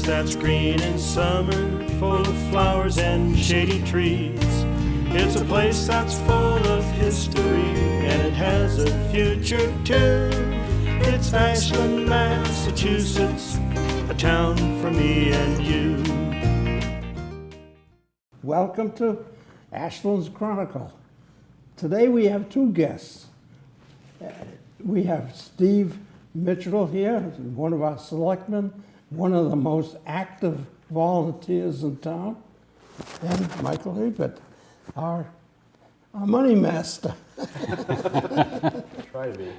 that's green in summer, full of flowers and shady trees. It's a place that's full of history, and it has a future too. It's Ashland, Massachusetts, a town for me and you. Welcome to Ashland's Chronicle. Today we have two guests. We have Steve Mitchell here, one of our selectmen, one of the most active volunteers in town, and Michael Herbert, our money master. Try to be.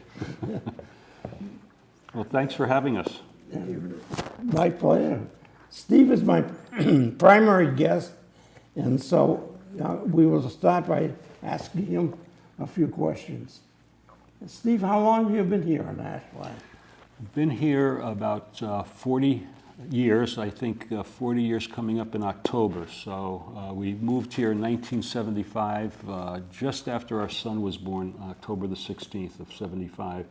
Well, thanks for having us. My pleasure. Steve is my primary guest, and so we will start by asking him a few questions. Steve, how long have you been here in Ashland? I've been here about 40 years, I think 40 years coming up in October. So we moved here in 1975, just after our son was born, October the 16th of 75,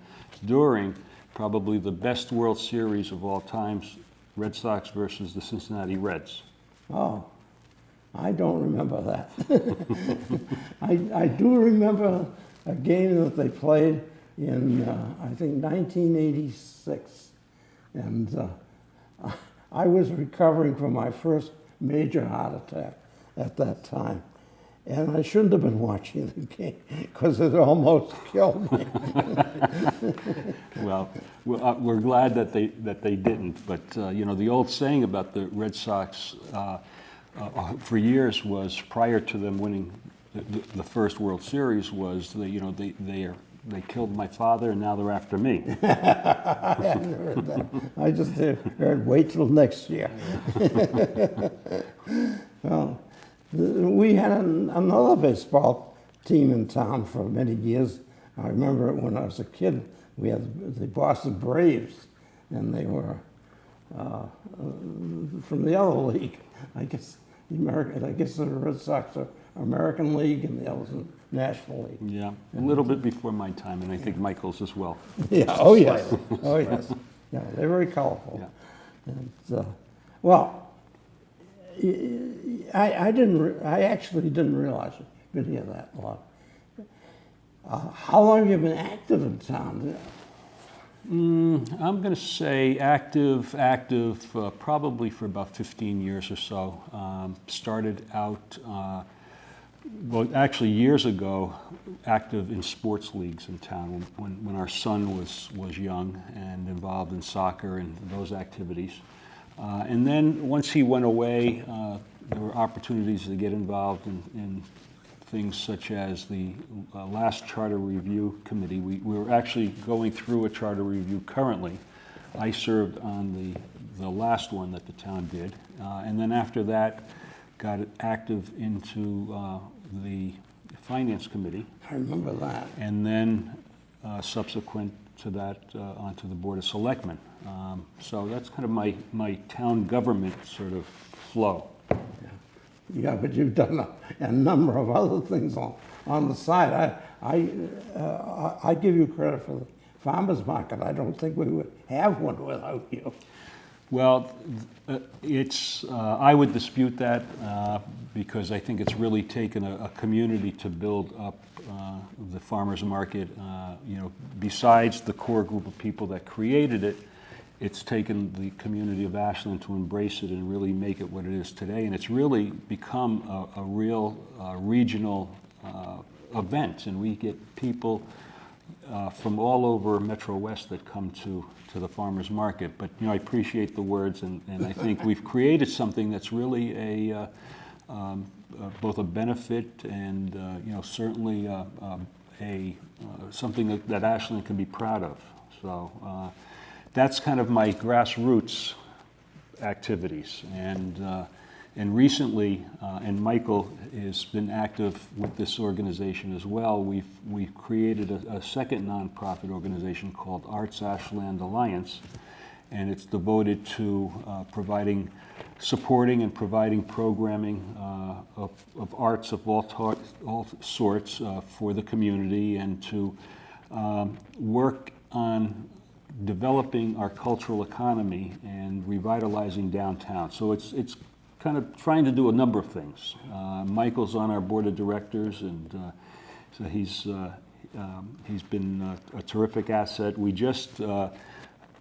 during probably the best World Series of all times, Red Sox versus the Cincinnati Reds. Oh, I don't remember that. I do remember a game that they played in, I think, 1986. And I was recovering from my first major heart attack at that time. And I shouldn't have been watching the game because it almost killed me. Well, we're glad that they didn't. But you know, the old saying about the Red Sox for years was, prior to them winning the first World Series, was that, you know, they killed my father and now they're after me. I hadn't heard that. I just heard wait till next year. Well, we had another baseball team in town for many years. I remember when I was a kid, we had the Boston Braves, and they were from the other league. I guess the Red Sox are American League and the others are National League. Yeah, a little bit before my time, and I think Michael's as well. Yeah. Oh yes. Oh yes. Yeah, they're very colorful. Yeah. And, well, I actually didn't realize you'd been here that long. How long have you been active in town? I'm going to say active, probably for about 15 years or so. Started out, well, actually years ago, active in sports leagues in town when our son was young and involved in soccer and those activities. And then once he went away, there were opportunities to get involved in things such as the last charter review committee. We were actually going through a charter review currently. I served on the last one that the town did. And then after that, got active into the finance committee. I remember that. And then subsequent to that, onto the Board of Selectmen. So that's kind of my town government sort of flow. Yeah, but you've done a number of other things on the side. I give you credit for the farmers market. I don't think we would have one without you. Well, I would dispute that because I think it's really taken a community to build up the farmers market. You know, besides the core group of people that created it, it's taken the community of Ashland to embrace it and really make it what it is today. And it's really become a real regional event. And we get people from all over Metro West that come to the farmers market. But, you know, I appreciate the words, and I think we've created something that's really both a benefit and, you know, certainly something that Ashland can be proud of. So that's kind of my grassroots activities. And recently, and Michael has been active with this organization as well, we've created a second nonprofit organization called Arts Ashland Alliance, and it's devoted to supporting and providing programming of arts of all sorts for the community, and to work on developing our cultural economy and revitalizing downtown. So it's kind of trying to do a number of things. Michael's on our board of directors, and so he's been a terrific asset. We just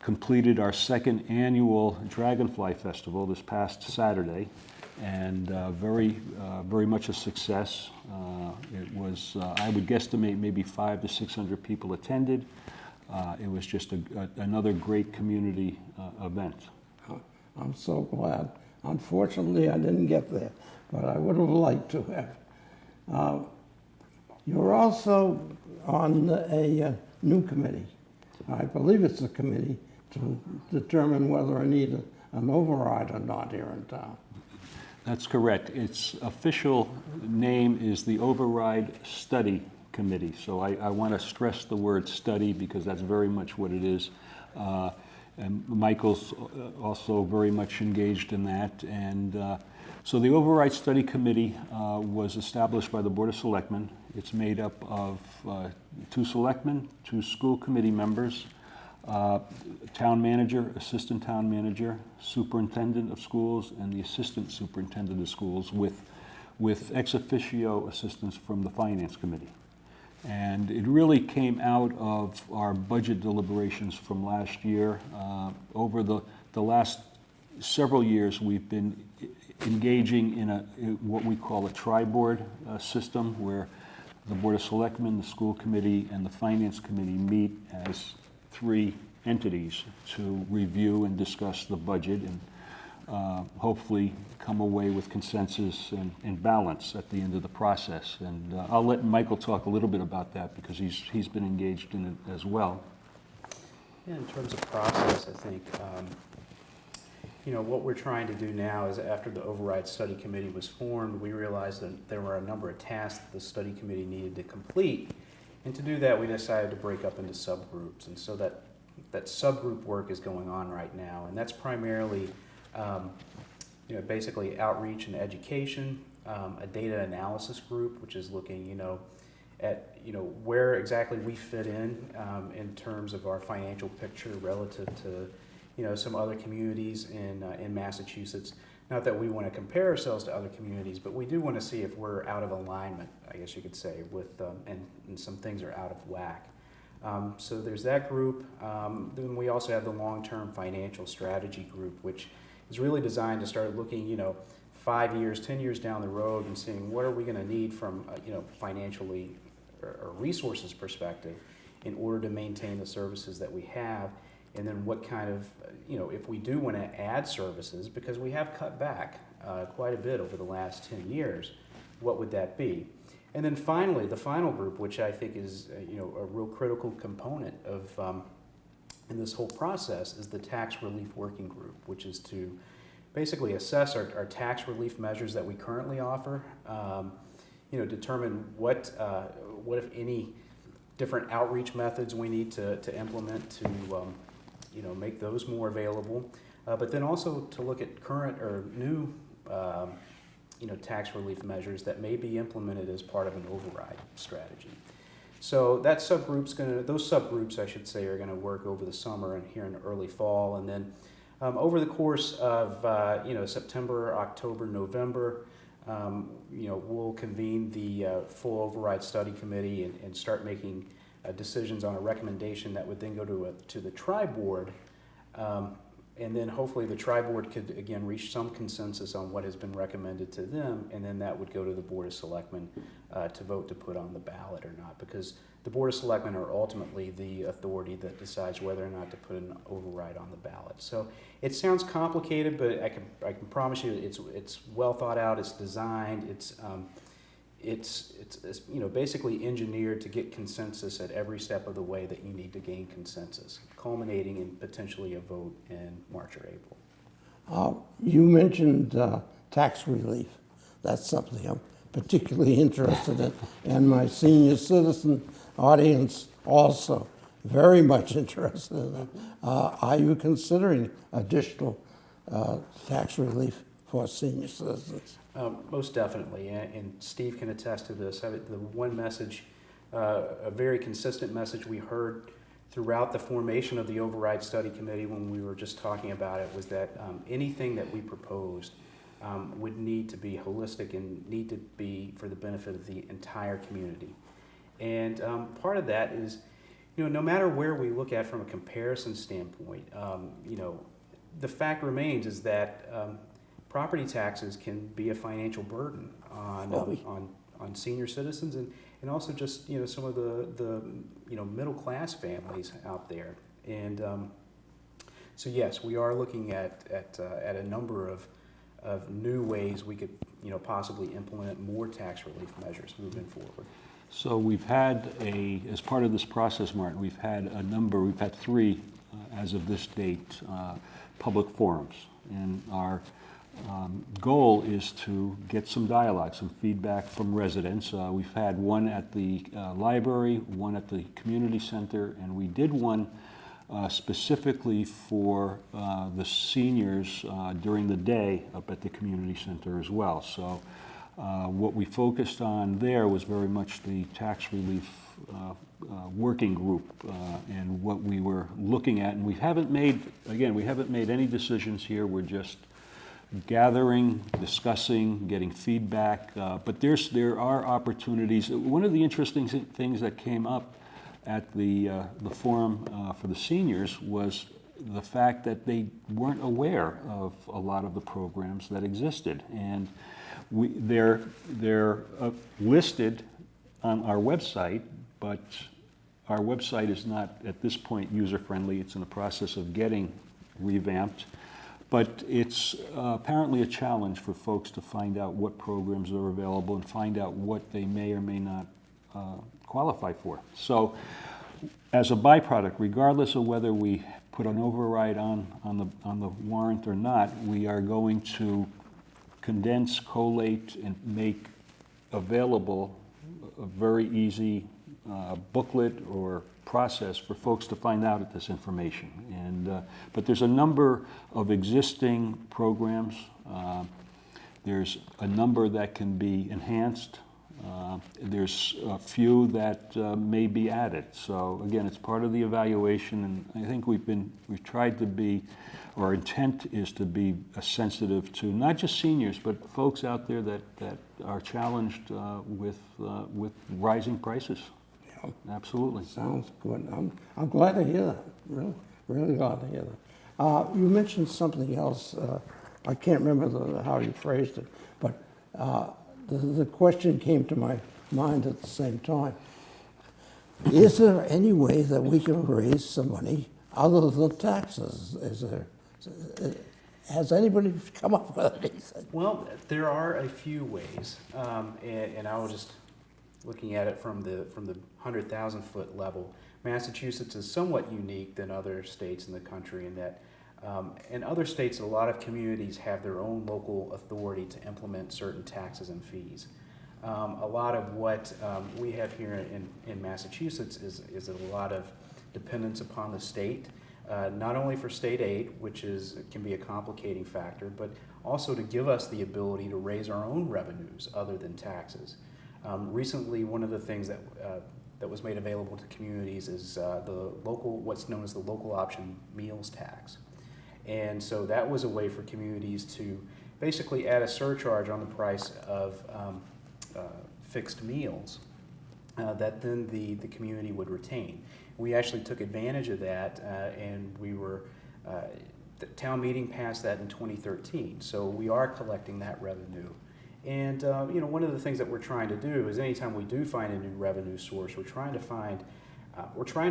completed our second annual Dragonfly Festival this past Saturday, and very much a success. It was, I would guesstimate, maybe 500 to 600 people attended. It was just another great community event. I'm so glad. Unfortunately, I didn't get there, but I would have liked to have. You're also on a new committee. I believe it's a committee to determine whether I need an override or not here in town. That's correct. Its official name is the Override Study Committee. So I want to stress the word study because that's very much what it is. And Michael's also very much engaged in that. And so the Override Study Committee was established by the Board of Selectmen. It's made up of 2 selectmen, 2 school committee members, town manager, assistant town manager, superintendent of schools, and the assistant superintendent of schools with ex officio assistance from the finance committee. And it really came out of our budget deliberations from last year. Over the last several years, we've been engaging in what we call a tri-board system, where the Board of Selectmen, the school committee, and the finance committee meet as 3 entities to review and discuss the budget and hopefully come away with consensus and balance at the end of the process. And I'll let Michael talk a little bit about that because he's been engaged in it as well. Yeah, in terms of process, I think, what we're trying to do now is after the Override Study Committee was formed, we realized that there were a number of tasks that the study committee needed to complete. And to do that, we decided to break up into subgroups. And so that subgroup work is going on right now. And that's primarily basically outreach and education, a data analysis group, which is looking, at where exactly we fit in terms of our financial picture relative to some other communities in Massachusetts. Not that we want to compare ourselves to other communities, but we do want to see if we're out of alignment, I guess you could say, with and some things are out of whack. So there's that group. Then we also have the long-term financial strategy group, which is really designed to start looking, 5 years, 10 years down the road and seeing what are we going to need from, financially or resources perspective in order to maintain the services that we have. And then what kind of, if we do want to add services, because we have cut back quite a bit over the last 10 years, what would that be? And then finally, the final group, which I think is, a real critical component of in this whole process, is the tax relief working group, which is to basically assess our tax relief measures that we currently offer, determine what if any different outreach methods we need to implement to make those more available, but then also to look at current or new tax relief measures that may be implemented as part of an override strategy. So those subgroups, I should say, are going to work over the summer and here in early fall, and then over the course of September, October, November, we'll convene the full override study committee and start making decisions on a recommendation that would then go to the tri-board, and then hopefully the tri-board could again reach some consensus on what has been recommended to them, and then that would go to the Board of Selectmen to vote to put on the ballot or not, because the Board of Selectmen are ultimately the authority that decides whether or not to put an override on the ballot. So it sounds complicated, but I can promise you it's well thought out, it's designed, it's basically engineered to get consensus at every step of the way that you need to gain consensus, culminating in potentially a vote in March or April. You mentioned tax relief. That's something I'm particularly interested in, and my senior citizen audience also very much interested in it. Are you considering additional tax relief for senior citizens? Most definitely, and Steve can attest to this. The one message, a very consistent message we heard throughout the formation of the Override Study Committee, when we were just talking about it, was that anything that we proposed would need to be holistic and need to be for the benefit of the entire community. And part of that is, no matter where we look at from a comparison standpoint, the fact remains is that property taxes can be a financial burden on senior citizens and also just some of the middle class families out there. And so yes, we are looking at a number of new ways we could possibly implement more tax relief measures moving forward. So we've had as part of this process, Martin, we've had three, as of this date, public forums. And our goal is to get some dialogue, some feedback from residents. We've had one at the library, one at the community center, and we did one specifically for the seniors during the day up at the community center as well. So what we focused on there was very much the tax relief working group and what we were looking at. And we haven't made any decisions here. We're just gathering, discussing, getting feedback. But there are opportunities. One of the interesting things that came up at the forum for the seniors was the fact that they weren't aware of a lot of the programs that existed. And they're listed on our website, but our website is not at this point user-friendly. It's in the process of getting revamped. But it's apparently a challenge for folks to find out what programs are available and find out what they may or may not qualify for. So as a byproduct, regardless of whether we put an override on the warrant or not, we are going to condense, collate, and make available a very easy booklet or process for folks to find out this information. And but there's a number of existing programs. There's a number that can be enhanced. There's a few that may be added. So again, it's part of the evaluation, and I think we've tried to be, our intent is to be sensitive to not just seniors, but folks out there that are challenged with rising prices. Yeah. Absolutely. Sounds good. I'm glad to hear that. Really glad to hear that. You mentioned something else. I can't remember how you phrased it, but the question came to my mind at the same time. Is there any way that we can raise some money other than taxes? Has anybody come up with anything? Well, there are a few ways, and I was just looking at it from the 100,000 foot level. Massachusetts is somewhat unique than other states in the country in that in other states, a lot of communities have their own local authority to implement certain taxes and fees. A lot of what we have here in Massachusetts is a lot of dependence upon the state, not only for state aid, which can be a complicating factor, but also to give us the ability to raise our own revenues other than taxes. Recently, one of the things that was made available to communities is what's known as the local option meals tax. And so that was a way for communities to basically add a surcharge on the price of fixed meals that then the community would retain. We actually took advantage of that, and the town meeting passed that in 2013. So we are collecting that revenue. And one of the things that we're trying to do is anytime we do find a new revenue source, we're trying to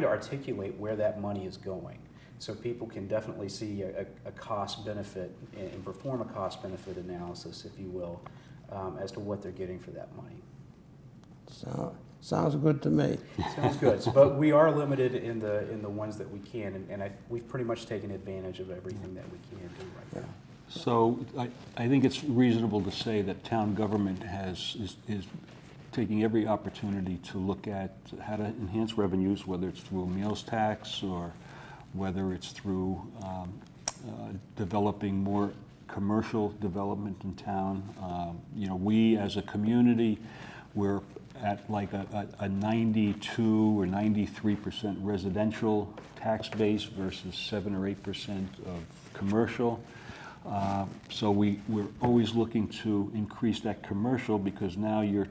articulate where that money is going, so people can definitely see a cost benefit and perform a cost benefit analysis, if you will, as to what they're getting for that money. Sounds good to me. Sounds good. But we are limited in the ones that we can, and we've pretty much taken advantage of everything that we can do right now. So I think it's reasonable to say that town government is taking every opportunity to look at how to enhance revenues, whether it's through a meals tax or whether it's through developing more commercial development in town. We as a community, we're at like a 92 or 93% residential tax base versus 7 or 8% of commercial. So we're always looking to increase that commercial, because now your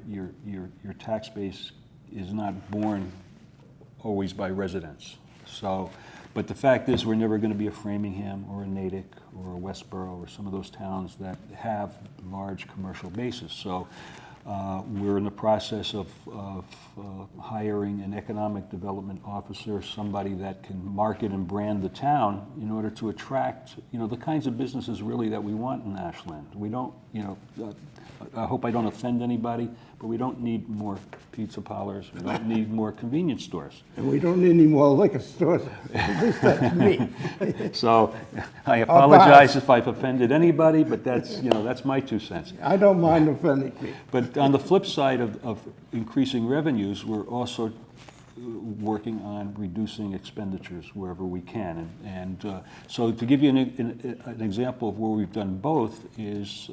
tax base is not borne always by residents. So, but the fact is, we're never going to be a Framingham or a Natick or a Westboro or some of those towns that have large commercial bases. So we're in the process of hiring an economic development officer, somebody that can market and brand the town in order to attract, the kinds of businesses really that we want in Ashland. We don't, I hope I don't offend anybody, but we don't need more pizza parlors. We don't need more convenience stores. And we don't need any more liquor stores. At least that's me. So I apologize if I've offended anybody, but that's my 2 cents. I don't mind offending people. But on the flip side of increasing revenues, we're also working on reducing expenditures wherever we can. And so to give you an example of where we've done both is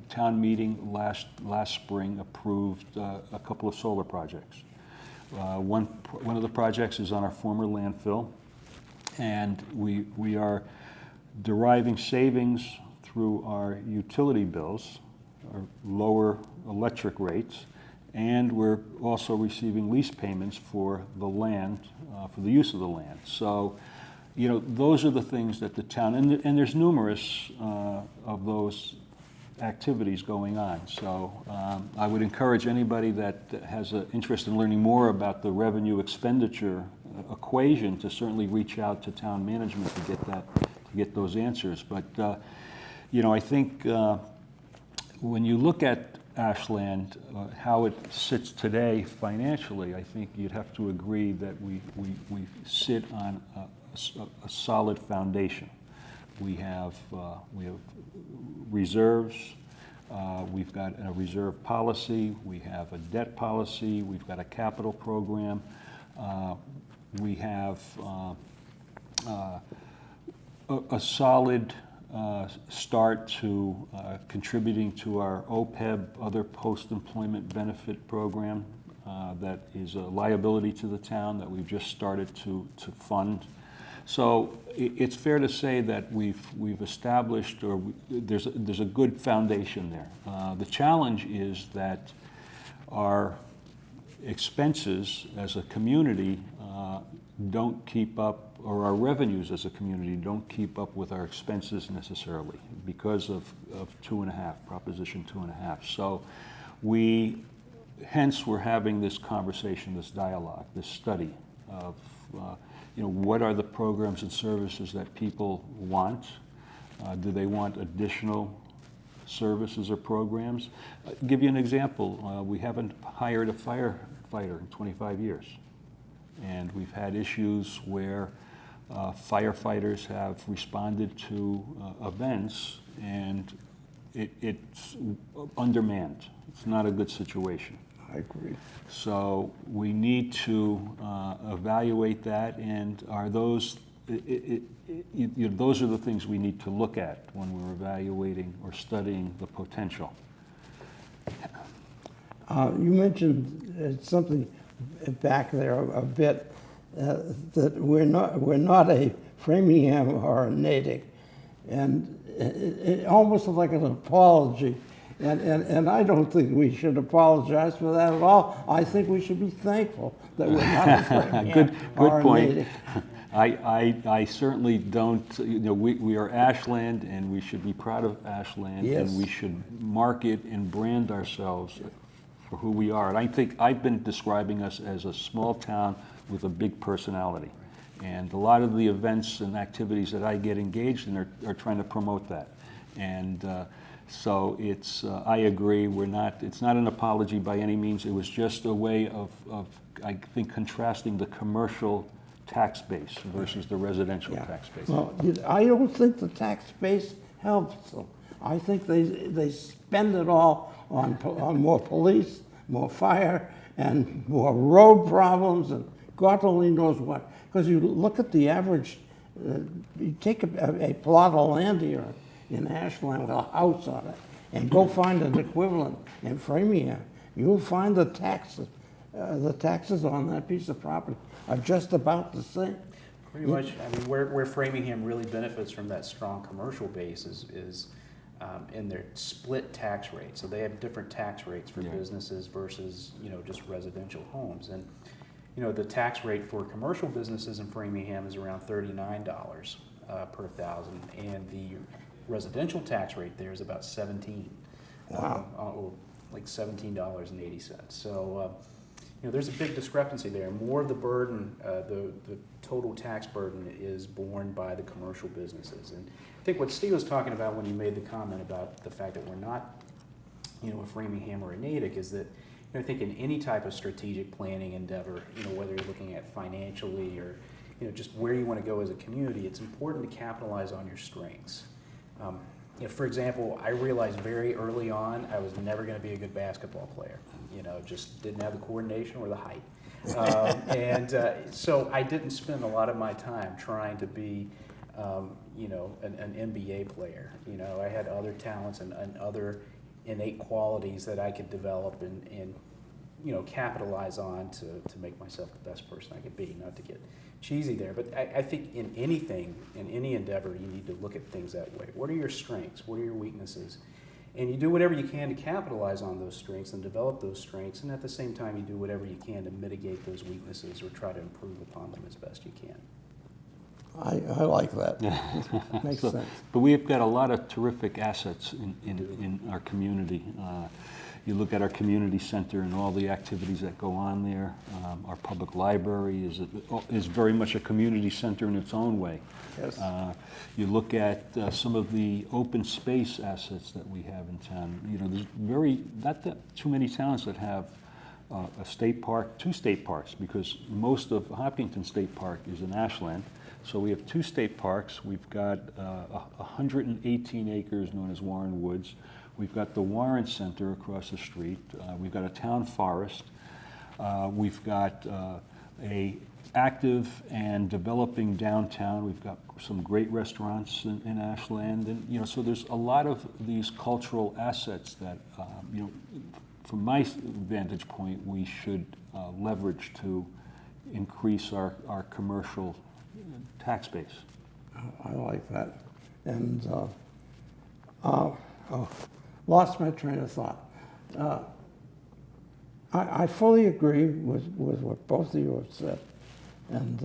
town meeting last spring approved a couple of solar projects. One of the projects is on our former landfill, and we are deriving savings through our utility bills, our lower electric rates, and we're also receiving lease payments for the land, for the use of the land. So, those are the things that the town, and there's numerous of those activities going on. So I would encourage anybody that has an interest in learning more about the revenue expenditure equation to certainly reach out to town management to get those answers. But I think when you look at Ashland, how it sits today financially, I think you'd have to agree that we sit on a solid foundation. We have reserves, we've got a reserve policy, we have a debt policy, we've got a capital program, we have a solid start to contributing to our OPEB, other post-employment benefit program, that is a liability to the town that we've just started to fund. So it's fair to say that we've established, or there's a good foundation there. The challenge is that our expenses as a community don't keep up, or our revenues as a community don't keep up with our expenses necessarily because of Proposition 2.5. So hence we're having this conversation, this dialogue, this study of what are the programs and services that people want? Do they want additional services or programs? Give you an example. We haven't hired a firefighter in 25 years. And we've had issues where firefighters have responded to events, and it's undermanned. It's not a good situation. I agree. So we need to evaluate that, and are those, those are the things we need to look at when we're evaluating or studying the potential. You mentioned something back there a bit, that we're not a Framingham or a Natick, and it almost like an apology. And I don't think we should apologize for that at all. I think we should be thankful that we're not a Framingham good point. Natick. I certainly don't, we are Ashland, and we should be proud of Ashland, Yes. and we should market and brand ourselves for who we are. And I think I've been describing us as a small town with a big personality. And a lot of the events and activities that I get engaged in are trying to promote that. And so it's, I agree, it's not an apology by any means. It was just a way of I think, contrasting the commercial tax base versus the residential tax base. Well, I don't think the tax base helps them. I think they spend it all on more police, more fire, and more road problems, and God only knows what. Because you look at the average, you take a plot of land here in Ashland with a house on it, and go find an equivalent in Framingham, you'll find the taxes on that piece of property are just about the same. Pretty much, I mean, where Framingham really benefits from that strong commercial base is in their split tax rate. So they have different tax rates for businesses versus, just residential homes. And, the tax rate for commercial businesses in Framingham is around $39 per thousand, and the residential tax rate there is about 17. Wow. Like $17.80. So, there's a big discrepancy there. More of the burden, the total tax burden is borne by the commercial businesses. And I think what Steve was talking about when he made the comment about the fact that we're not, a Framingham or a Natick, is that, I think in any type of strategic planning endeavor, whether you're looking at financially or, just where you want to go as a community, it's important to capitalize on your strengths. For example, I realized very early on I was never going to be a good basketball player. Just didn't have the coordination or the height. So I didn't spend a lot of my time trying to be, an NBA player. I had other talents and other innate qualities that I could develop and capitalize on to make myself the best person I could be, not to get cheesy there. But I think in anything, in any endeavor, you need to look at things that way. What are your strengths? What are your weaknesses? And you do whatever you can to capitalize on those strengths and develop those strengths, and at the same time you do whatever you can to mitigate those weaknesses or try to improve upon them as best you can. I like that. Makes sense. But we've got a lot of terrific assets in our community. You look at our community center and all the activities that go on there. Our public library is very much a community center in its own way. Yes. You look at some of the open space assets that we have in town. There's not that too many towns that have a state park, 2 state parks, because most of Hopkinton State Park is in Ashland. So we have 2 state parks. We've got 118 acres known as Warren Woods. We've got the Warren Center across the street. We've got a town forest. We've got a active and developing downtown. We've got some great restaurants in Ashland, and so there's a lot of these cultural assets that from my vantage point we should leverage to increase our commercial tax base. I like that. And lost my train of thought. I fully agree with what both of you have said, and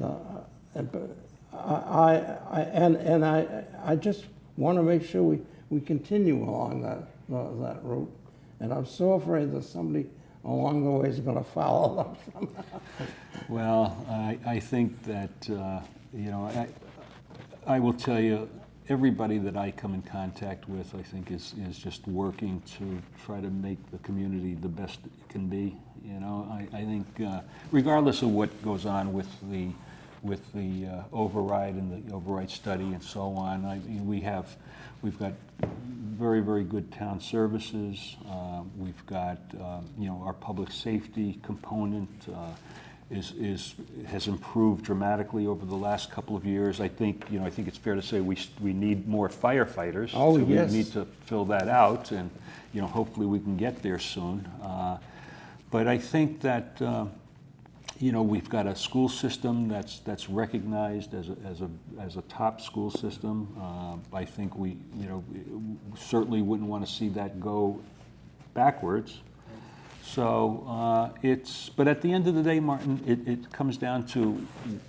I just want to make sure we continue along that route. And I'm so afraid that somebody along the way is going to foul up somehow. Well, I think that I will tell you, everybody that I come in contact with, I think, is just working to try to make the community the best it can be. I think regardless of what goes on with the override and the override study and so on, we've got very, very good town services. We've got our public safety component has improved dramatically over the last couple of years. I think it's fair to say we need more firefighters. Oh, so yes. We need to fill that out, and hopefully we can get there soon. But I think that we've got a school system that's recognized as a top school system. I think we certainly wouldn't want to see that go backwards. So but at the end of the day, Martin, it comes down to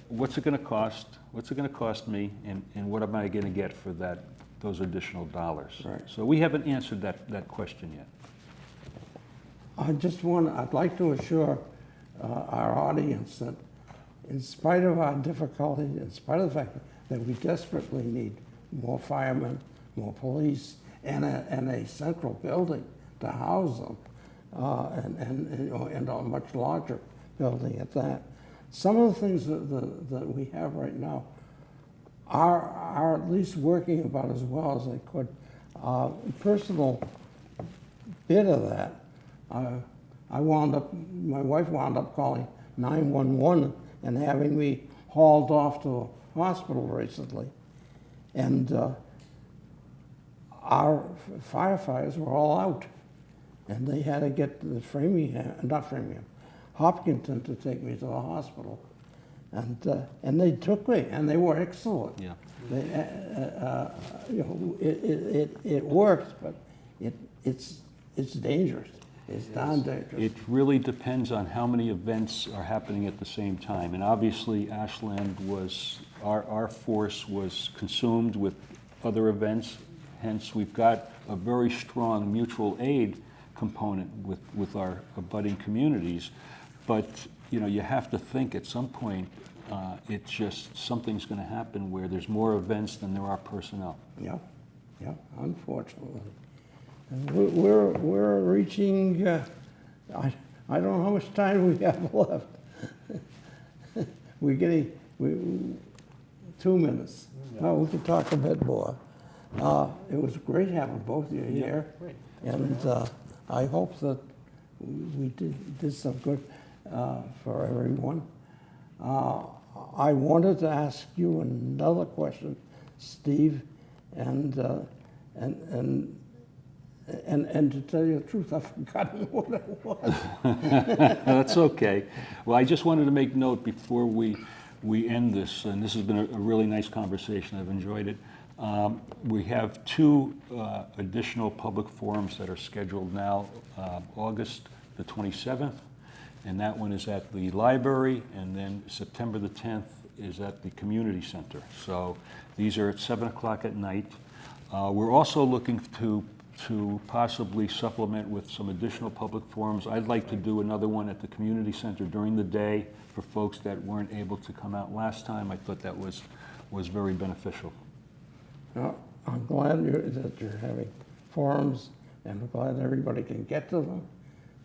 what's it going to cost? What's it going to cost me, and what am I going to get for those additional dollars? Right. So we haven't answered that question yet. I'd like to assure our audience that in spite of our difficulty, in spite of the fact that we desperately need more firemen, more police, and a central building to house them, and a much larger building at that. Some of the things that we have right now are at least working about as well as they could. Personal bit of that, my wife wound up calling 911 and having me hauled off to a hospital recently. And our firefighters were all out. and they had to get to Hopkinton to take me to the hospital. And they took me, and they were excellent. Yeah. They, it works, but it's dangerous. It's darn dangerous. It really depends on how many events are happening at the same time. And obviously, Ashland was, our force was consumed with other events. Hence, we've got a very strong mutual aid component with our abutting communities. But, you know, you have to think at some point, it's just something's going to happen where there's more events than there are personnel. Yeah, unfortunately. And we're reaching, I don't know how much time we have left. We're getting 2 minutes. No, we could talk a bit more. It was great having both of you here. Great. And I hope that we did some good for everyone. I wanted to ask you another question, Steve, and to tell you the truth, I've forgotten what it was. That's okay. Well, I just wanted to make note before we end this, and this has been a really nice conversation. I've enjoyed it. We have 2 additional public forums that are scheduled now, August the 27th, and that one is at the library, and then September the 10th is at the community center. So these are at 7 o'clock at night. We're also looking to possibly supplement with some additional public forums. I'd like to do another one at the community center during the day for folks that weren't able to come out last time. I thought that was very beneficial. Well, I'm glad that you're having forums, and I'm glad everybody can get to them.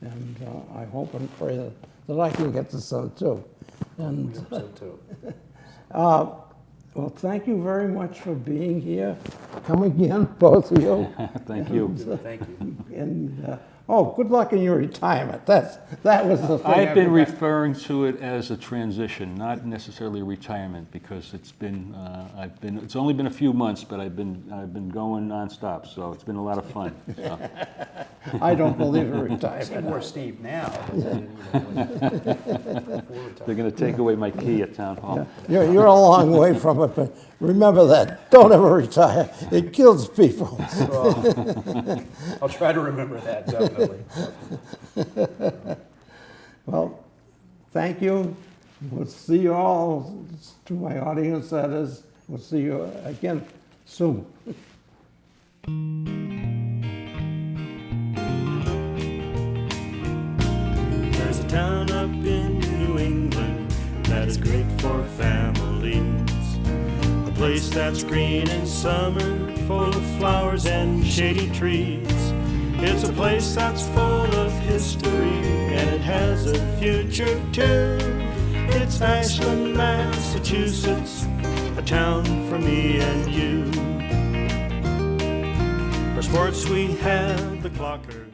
And I hope and pray that I can get to some too. And We hope so too. well, thank you very much for being here. Come again, both of you. Thank you. Thank you. And good luck in your retirement. That was the thing. I've been referring to it as a transition, not necessarily retirement, because it's been it's only been a few months, but I've been going nonstop, so it's been a lot of fun. So. I don't believe in See retirement. more Steve now. They're going to take away my key at town hall. You're a long way from it, but remember that. Don't ever retire. It kills people. I'll try to remember that, definitely. Well, thank you. We'll see you all, to my audience that is. We'll see you again soon. There's a town up in New England that is great for families. A place that's green in summer, full of flowers and shady trees. It's a place that's full of history, and it has a future too. It's Ashland, Massachusetts, a town for me and you. For sports we have the Clockers.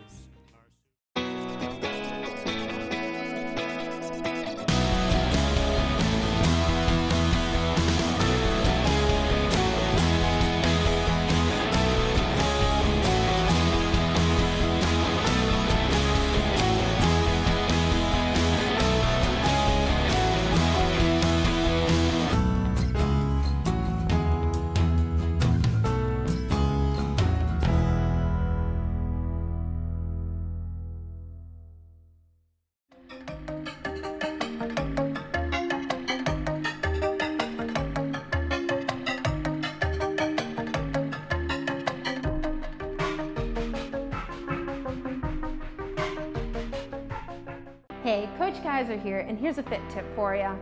Hey, Coach Guys are here, and here's a fit tip for you.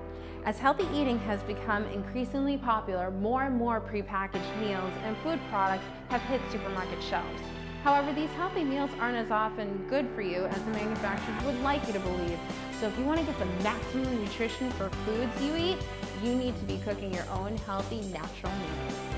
As healthy eating has become increasingly popular, more and more prepackaged meals and food products have hit supermarket shelves. However, these healthy meals aren't as often good for you as the manufacturers would like you to believe. So if you want to get the maximum nutrition for foods you eat, you need to be cooking your own healthy, natural meals.